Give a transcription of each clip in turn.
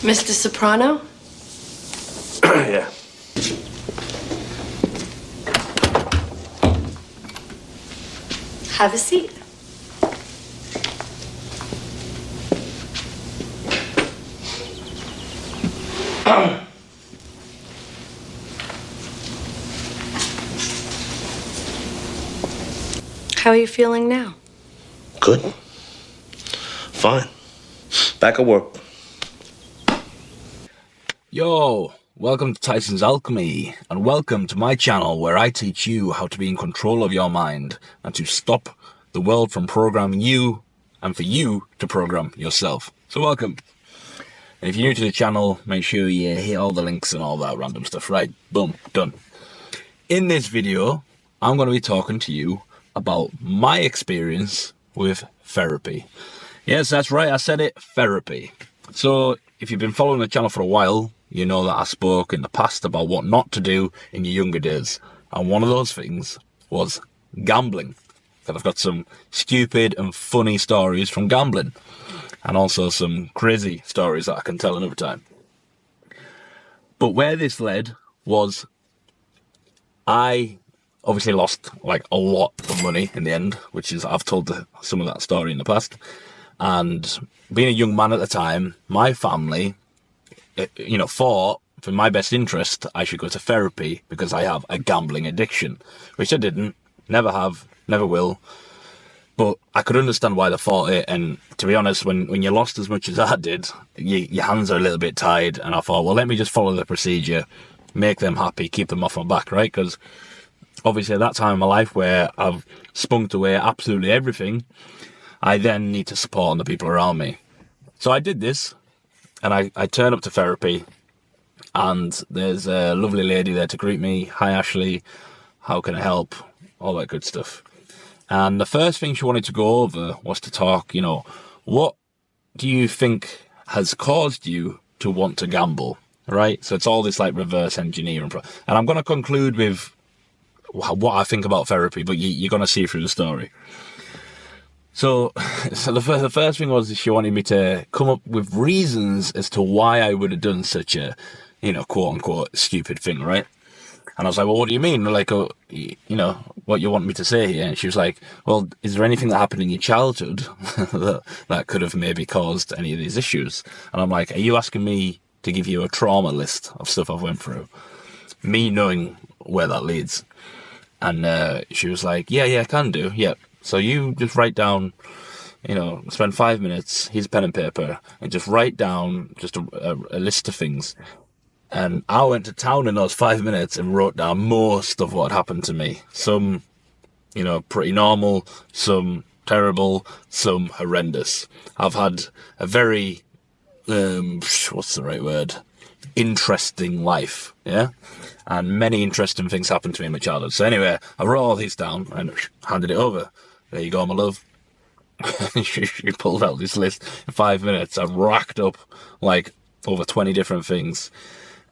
Mr. Soprano? Yeah. Have a seat. How are you feeling now? Good. Fine. Back at work. Yo, welcome to Tyson's Alchemy, and welcome to my channel where I teach you how to be in control of your mind and to stop the world from programming you and for you to program yourself. So welcome. And if you're new to the channel, make sure you hit all the links and all that random stuff. Right, boom, done. In this video, I'm going to be talking to you about my experience with therapy. Yes, that's right, I said it, therapy. So if you've been following the channel for a while, you know that I spoke in the past about what not to do in your younger days. And one of those things was gambling. And I've got some stupid and funny stories from gambling. And also some crazy stories that I can tell another time. But where this led was I obviously lost like a lot of money in the end, which is, I've told some of that story in the past. And being a young man at the time, my family, thought for my best interest, I should go to therapy because I have a gambling addiction, which I didn't, never have, never will. But I could understand why they thought it. And to be honest, when you lost as much as I did, your hands are a little bit tied. And I thought, well, let me just follow the procedure, make them happy, keep them off my back, right? Because obviously at that time in my life where I've spunked away absolutely everything, I then need to support on the people around me. So I did this, and I turn up to therapy, and there's a lovely lady there to greet me. Hi, Ashley. How can I help? All that good stuff. And the first thing she wanted to go over was to talk, what do you think has caused you to want to gamble, right? So it's all this like reverse engineering. And I'm going to conclude with what I think about therapy, but you're going to see through the story. So the first thing was she wanted me to come up with reasons as to why I would have done such a, quote unquote, stupid thing, right? And I was like, well, what do you mean? Like, what you want me to say here? And she was like, well, is there anything that happened in your childhood that could have maybe caused any of these issues? And I'm like, are you asking me to give you a trauma list of stuff I've went through? Me knowing where that leads. And she was like, yeah, I can do. Yeah. So you just write down, spend 5 minutes, here's pen and paper, and just write down just a list of things. And I went to town in those 5 minutes and wrote down most of what happened to me. Some, pretty normal, some terrible, some horrendous. I've had a very, what's the right word? Interesting life, yeah? And many interesting things happened to me in my childhood. So anyway, I wrote all these down and handed it over. There you go, my love. she pulled out this list in 5 minutes. I racked up like over 20 different things.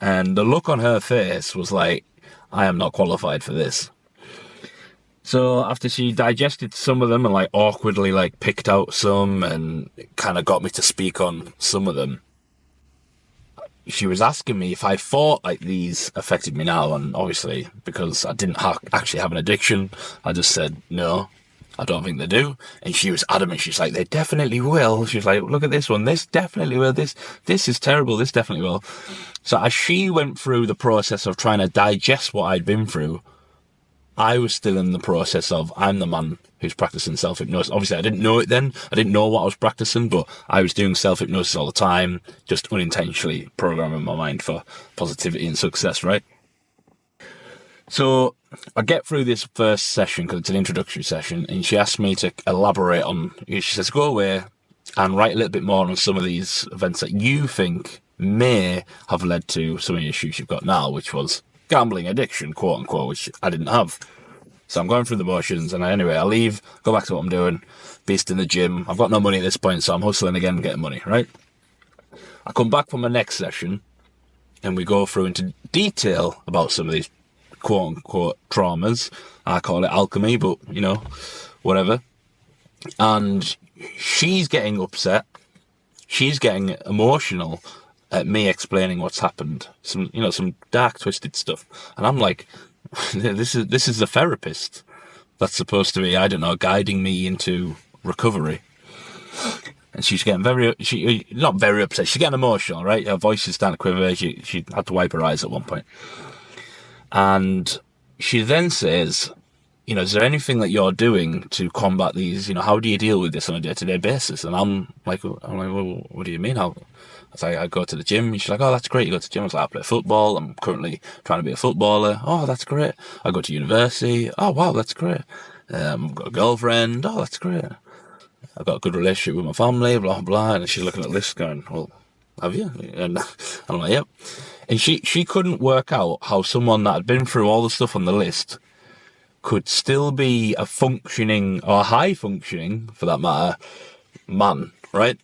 And the look on her face was like, I am not qualified for this. So after she digested some of them and like awkwardly like picked out some and kind of got me to speak on some of them, she was asking me if I thought like these affected me now. And obviously, because I didn't actually have an addiction, I just said, no, I don't think they do. And she was adamant. She's like, they definitely will. She's like, look at this one. This definitely will. This is terrible. This definitely will. So as she went through the process of trying to digest what I'd been through, I was still in the process of, I'm the man who's practicing self-hypnosis. Obviously, I didn't know it then. I didn't know what I was practicing, but I was doing self-hypnosis all the time, just unintentionally programming my mind for positivity and success, right? So I get through this first session, because it's an introductory session, and she asked me to elaborate on, she says, go away and write a little bit more on some of these events that you think may have led to some of the issues you've got now, which was gambling addiction, quote unquote, which I didn't have. So I'm going through the motions, and anyway, I leave, go back to what I'm doing, beast in the gym. I've got no money at this point, so I'm hustling again, getting money, right? I come back from my next session, and we go through into detail about some of these quote unquote traumas. I call it alchemy, but whatever. And she's getting upset, she's getting emotional, at me explaining what's happened. Some dark, twisted stuff. And I'm like, this is the therapist that's supposed to be, I don't know, guiding me into recovery. And she's getting not very upset. She's getting emotional, right? Her voice is starting to quiver. She had to wipe her eyes at one point. And she then says, is there anything that you're doing to combat these? How do you deal with this on a day-to-day basis? And I'm like, well, what do you mean? I go to the gym. And she's like, oh, that's great. You go to the gym. I was like, I play football. I'm currently trying to be a footballer. Oh, that's great. I go to university. Oh, wow, that's great. I've got a girlfriend. Oh, that's great. I've got a good relationship with my family, blah, blah. And she's looking at the list going, well, have you? And I'm like, yep. And she couldn't work out how someone that had been through all the stuff on the list could still be a functioning, or high functioning, for that matter, man, right?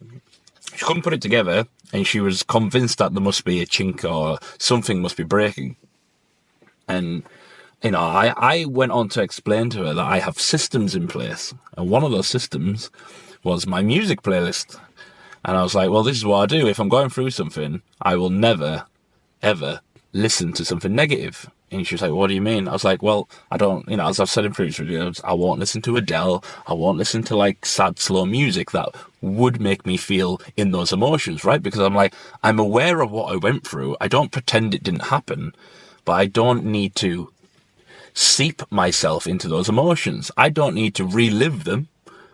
She couldn't put it together, and she was convinced that there must be a chink or something must be breaking. And, I went on to explain to her that I have systems in place. And one of those systems was my music playlist. And I was like, well, this is what I do. If I'm going through something, I will never, ever listen to something negative. And she was like, what do you mean? I was like, well, I don't, as I've said in previous videos, I won't listen to Adele. I won't listen to like sad, slow music that would make me feel in those emotions, right? Because I'm aware of what I went through. I don't pretend it didn't happen, but I don't need to seep myself into those emotions. I don't need to relive them.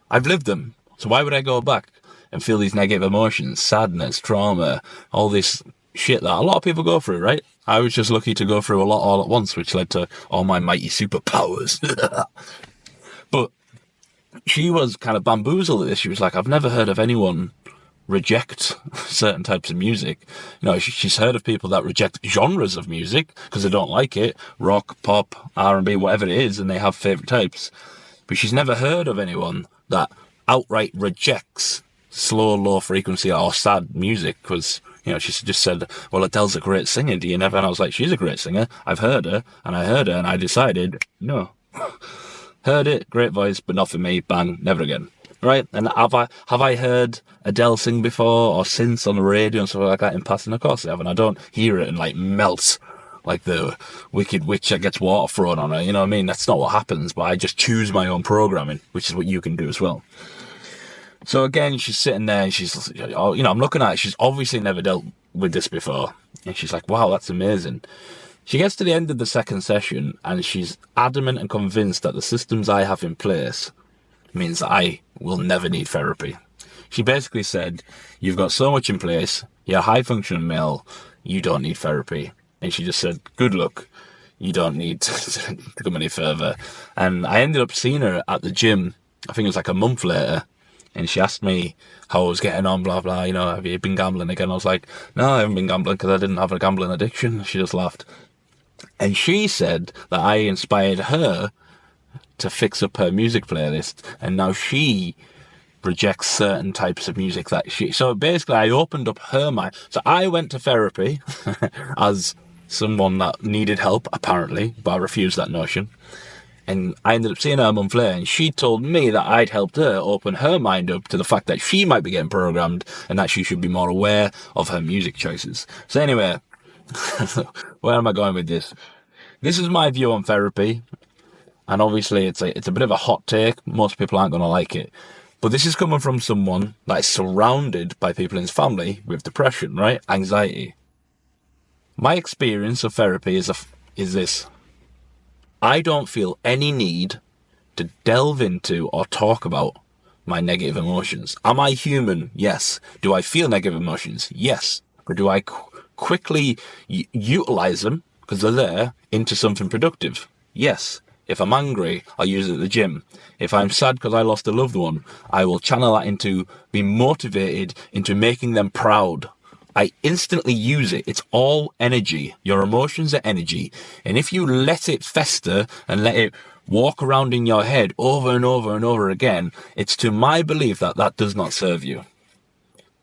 I've lived them. So why would I go back and feel these negative emotions, sadness, trauma, all this shit that a lot of people go through, right? I was just lucky to go through a lot all at once, which led to all my mighty superpowers. But she was kind of bamboozled at this. She was like, I've never heard of anyone reject certain types of music. She's heard of people that reject genres of music because they don't like it, rock, pop, R&B, whatever it is, and they have favourite types. But she's never heard of anyone that outright rejects slow, low frequency or sad music because, she just said, well, Adele's a great singer, do you never? And I was like, she's a great singer. I've heard her, and I decided, no. Heard it, great voice, but not for me, bang, never again. Right? And have I heard Adele sing before or since on the radio and stuff like that in passing? Of course I have, and I don't hear it and melt like the wicked witch that gets water thrown on her, you know what I mean? That's not what happens, but I just choose my own programming, which is what you can do as well. So again, she's sitting there and she's, I'm looking at it, she's obviously never dealt with this before. And she's like, wow, that's amazing. She gets to the end of the second session and she's adamant and convinced that the systems I have in place means that I will never need therapy. She basically said, you've got so much in place, you're a high functioning male, you don't need therapy. And she just said, good luck, you don't need to come any further. And I ended up seeing her at the gym, I think it was like a month later, and she asked me how I was getting on, blah, blah, have you been gambling again? I was like, no, I haven't been gambling because I didn't have a gambling addiction. She just laughed. And she said that I inspired her to fix up her music playlist, and now she rejects certain types of music so basically I opened up her mind. So I went to therapy as someone that needed help, apparently, but I refused that notion. And I ended up seeing her a month later, and she told me that I'd helped her open her mind up to the fact that she might be getting programmed and that she should be more aware of her music choices. So anyway, where am I going with this? This is my view on therapy. And obviously it's a bit of a hot take. Most people aren't going to like it. But this is coming from someone that is surrounded by people in his family with depression, right? Anxiety. My experience of therapy is this. I don't feel any need to delve into or talk about my negative emotions. Am I human? Yes. Do I feel negative emotions? Yes. But do I quickly utilize them, because they're there, into something productive? Yes. If I'm angry, I'll use it at the gym. If I'm sad because I lost a loved one, I will channel that into being motivated, into making them proud. I instantly use it. It's all energy. Your emotions are energy. And if you let it fester and let it walk around in your head over and over and over again, it's to my belief that does not serve you.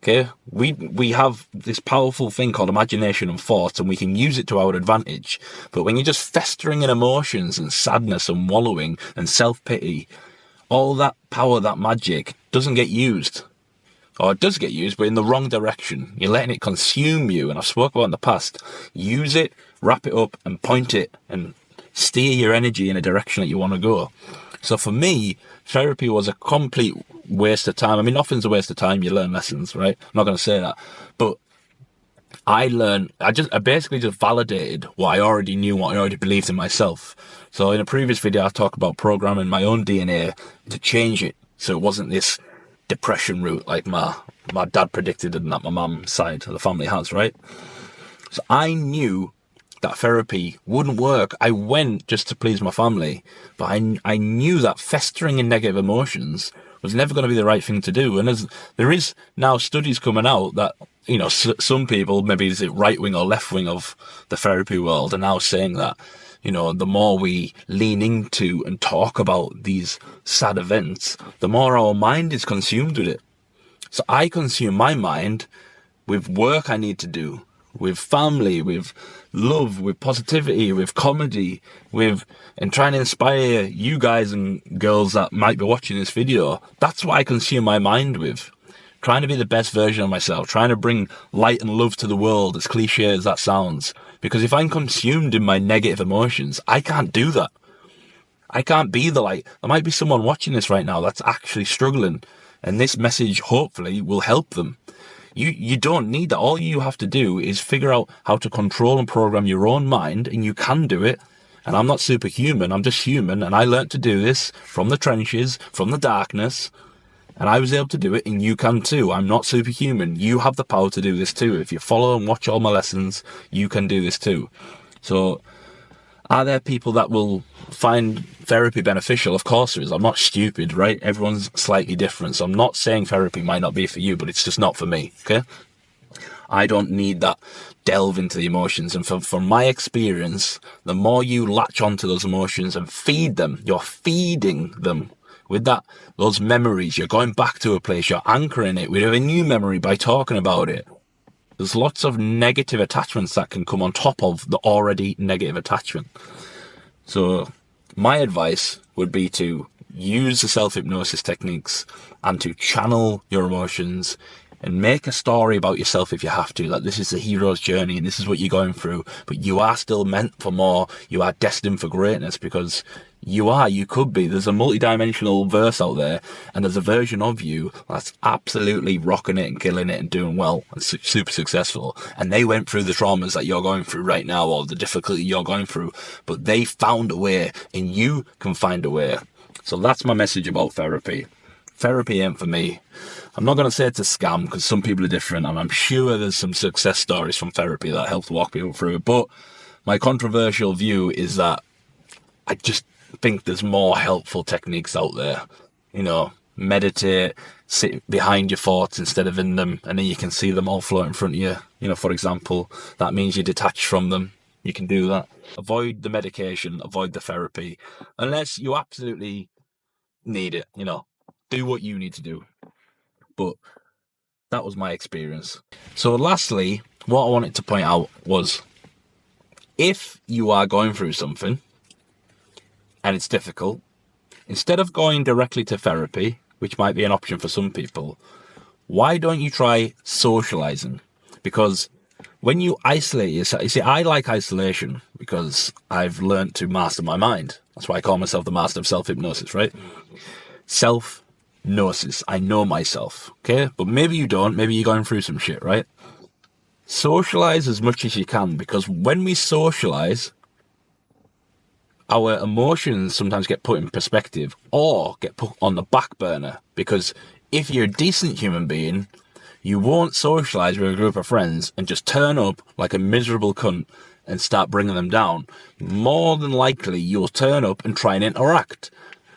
Okay? We have this powerful thing called imagination and thoughts, and we can use it to our advantage. But when you're just festering in emotions and sadness and wallowing and self-pity, all that power, that magic, doesn't get used. or it does get used, but in the wrong direction. You're letting it consume you, and I've spoken about in the past. Use it, wrap it up, and point it, and steer your energy in a direction that you want to go. So for me, therapy was a complete waste of time. I mean, nothing's a waste of time. You learn lessons, right? I'm not going to say that. But I basically just validated what I already knew, what I already believed in myself. So in a previous video, I talked about programming my own DNA to change it. So it wasn't this depression route like my dad predicted and that my mum's side of the family has, right? So I knew that therapy wouldn't work. I went just to please my family, but I knew that festering in negative emotions was never going to be the right thing to do. And there is now studies coming out that, you know, some people, maybe is it right wing or left wing of the therapy world, are now saying that, you know, the more we lean into and talk about these sad events, the more our mind is consumed with it. So I consume my mind with work I need to do, with family, with love, with positivity, with comedy, and trying to inspire you guys and girls that might be watching this video. That's what I consume my mind with. Trying to be the best version of myself, trying to bring light and love to the world, as cliche as that sounds. Because if I'm consumed in my negative emotions, I can't do that. I can't be the light. There might be someone watching this right now that's actually struggling, and this message hopefully will help them. You don't need that. All you have to do is figure out how to control and program your own mind, and you can do it. And I'm not superhuman, I'm just human, and I learned to do this from the trenches, from the darkness, and I was able to do it, and you can too. I'm not superhuman. You have the power to do this too. If you follow and watch all my lessons, you can do this too. So, are there people that will find therapy beneficial? Of course there is. I'm not stupid, right? Everyone's slightly different. So I'm not saying therapy might not be for you, but it's just not for me, okay? I don't need that delve into the emotions. And from my experience, the more you latch onto those emotions and feed them, you're feeding them with those memories. You're going back to a place, you're anchoring it with a new memory by talking about it. There's lots of negative attachments that can come on top of the already negative attachment. So my advice would be to use the self-hypnosis techniques and to channel your emotions and make a story about yourself if you have to. Like, this is the hero's journey and this is what you're going through, but you are still meant for more. You are destined for greatness, because you could be. There's a multi-dimensional verse out there, and there's a version of you that's absolutely rocking it and killing it and doing well and super successful. And they went through the traumas that you're going through right now, or the difficulty you're going through, but they found a way, and you can find a way. So that's my message about therapy. Therapy ain't for me. I'm not going to say it's a scam, because some people are different, and I'm sure there's some success stories from therapy that helped walk people through it. But my controversial view is that I just think there's more helpful techniques out there. You know, meditate, sit behind your thoughts instead of in them, and then you can see them all float in front of you. You know, for example, that means you detach from them. You can do that. Avoid the medication, avoid the therapy, unless you absolutely need it. You know, do what you need to do. But that was my experience. So lastly, what I wanted to point out was, if you are going through something and it's difficult, instead of going directly to therapy, which might be an option for some people, why don't you try socializing? Because when you isolate yourself, you see, I like isolation because I've learned to master my mind. That's why I call myself the master of self-hypnosis, right? Self-hypnosis. I know myself, okay? But maybe you don't. Maybe you're going through some shit, right? Socialize as much as you can, because when we socialize, our emotions sometimes get put in perspective or get put on the back burner. Because if you're a decent human being, you won't socialize with a group of friends and just turn up like a miserable cunt and start bringing them down. More than likely, you'll turn up and try and interact.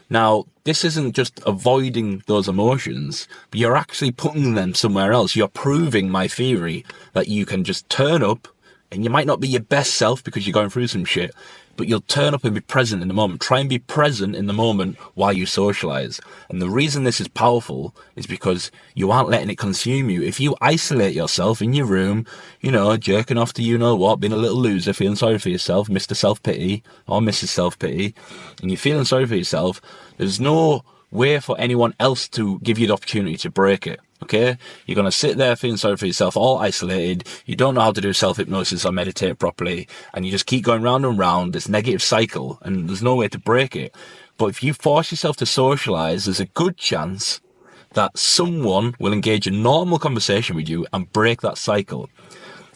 Now, this isn't just avoiding those emotions, but you're actually putting them somewhere else. You're proving my theory that you can just turn up, and you might not be your best self because you're going through some shit, but you'll turn up and be present in the moment. Try and be present in the moment while you socialize. And the reason this is powerful is because you aren't letting it consume you. If you isolate yourself in your room, you know, jerking off to you know what, being a little loser, feeling sorry for yourself, Mr. Self-Pity or Mrs. Self-Pity, and you're feeling sorry for yourself, there's no way for anyone else to give you the opportunity to break it. Okay, you're going to sit there feeling sorry for yourself, all isolated. You don't know how to do self-hypnosis or meditate properly. And you just keep going round and round this negative cycle, and there's no way to break it. But if you force yourself to socialize, there's a good chance that someone will engage in normal conversation with you and break that cycle.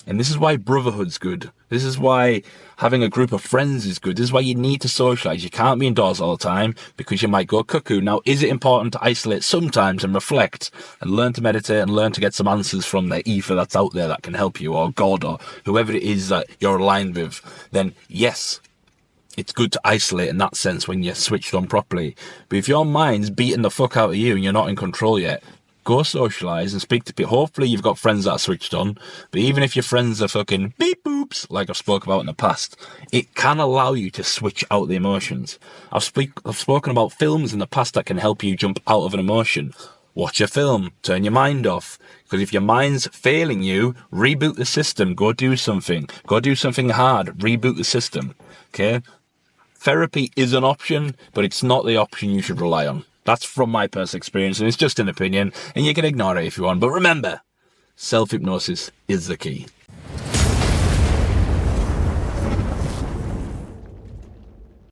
And this is why brotherhood's good. This is why having a group of friends is good. This is why you need to socialize. You can't be indoors all the time because you might go cuckoo. Now, is it important to isolate sometimes and reflect and learn to meditate and learn to get some answers from the ether that's out there that can help you, or God, or whoever it is that you're aligned with? Then yes, it's good to isolate in that sense when you're switched on properly. But if your mind's beating the fuck out of you and you're not in control yet, go socialise and speak to people. Hopefully you've got friends that are switched on. But even if your friends are fucking beep boops, like I've spoke about in the past, it can allow you to switch out the emotions. I've spoken about films in the past that can help you jump out of an emotion. Watch a film, turn your mind off. Because if your mind's failing you, reboot the system. Go do something. Go do something hard. Reboot the system. Okay? Therapy is an option, but it's not the option you should rely on. That's from my personal experience, and it's just an opinion, and you can ignore it if you want. But remember, self-hypnosis is the key.